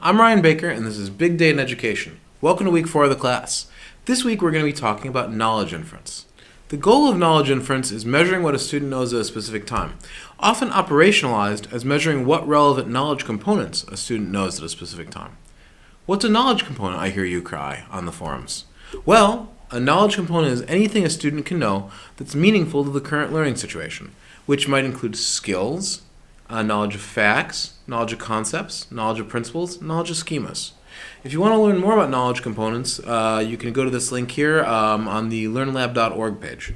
I'm Ryan Baker, and this is Big Day in Education. Welcome to week 4 of the class. This week we're going to be talking about knowledge inference. The goal of knowledge inference is measuring what a student knows at a specific time, often operationalized as measuring what relevant knowledge components a student knows at a specific time. What's a knowledge component, I hear you cry on the forums? Well, a knowledge component is anything a student can know that's meaningful to the current learning situation, which might include skills, knowledge of facts, knowledge of concepts, knowledge of principles, knowledge of schemas. If you want to learn more about knowledge components, you can go to this link here on the learnlab.org page.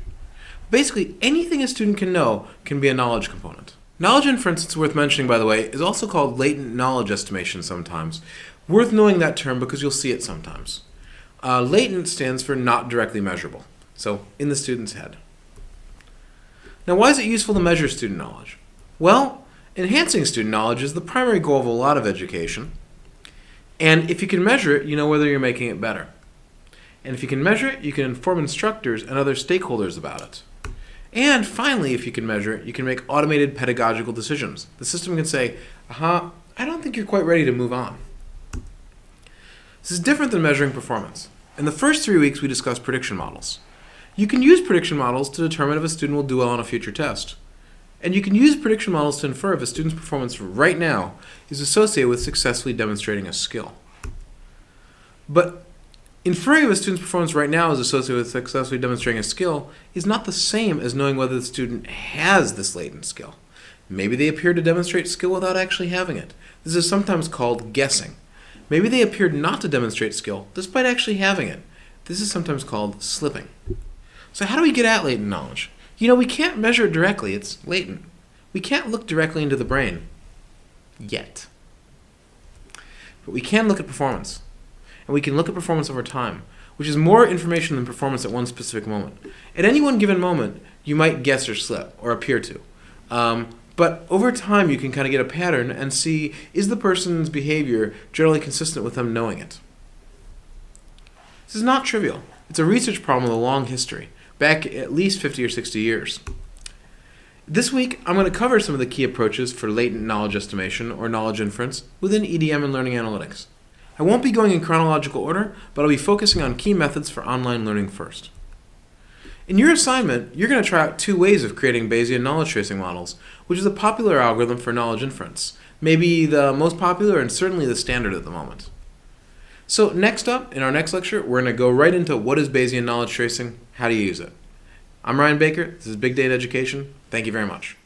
Basically, anything a student can know can be a knowledge component. Knowledge inference, it's worth mentioning by the way, is also called latent knowledge estimation sometimes. Worth knowing that term because you'll see it sometimes. Latent stands for not directly measurable, so in the student's head. Now, why is it useful to measure student knowledge? Well, enhancing student knowledge is the primary goal of a lot of education. And if you can measure it, you know whether you're making it better. And if you can measure it, you can inform instructors and other stakeholders about it. And finally, if you can measure it, you can make automated pedagogical decisions. The system can say, I don't think you're quite ready to move on. This is different than measuring performance. In the first 3 weeks, we discussed prediction models. You can use prediction models to determine if a student will do well on a future test. And you can use prediction models to infer if a student's performance right now is associated with successfully demonstrating a skill. But inferring if a student's performance right now is associated with successfully demonstrating a skill is not the same as knowing whether the student has this latent skill. Maybe they appear to demonstrate skill without actually having it. This is sometimes called guessing. Maybe they appeared not to demonstrate skill despite actually having it. This is sometimes called slipping. So how do we get at latent knowledge? You know, we can't measure it directly. It's latent. We can't look directly into the brain. Yet. But we can look at performance. And we can look at performance over time, which is more information than performance at one specific moment. At any one given moment, you might guess or slip, or appear to. But over time, you can kind of get a pattern and see, is the person's behavior generally consistent with them knowing it? This is not trivial. It's a research problem with a long history, back at least 50 or 60 years. This week, I'm going to cover some of the key approaches for latent knowledge estimation or knowledge inference within EDM and learning analytics. I won't be going in chronological order, but I'll be focusing on key methods for online learning first. In your assignment, you're going to try out 2 ways of creating Bayesian knowledge tracing models, which is a popular algorithm for knowledge inference, maybe the most popular and certainly the standard at the moment. So next up, in our next lecture, we're going to go right into what is Bayesian knowledge tracing, how do you use it. I'm Ryan Baker, this is Big Data Education. Thank you very much.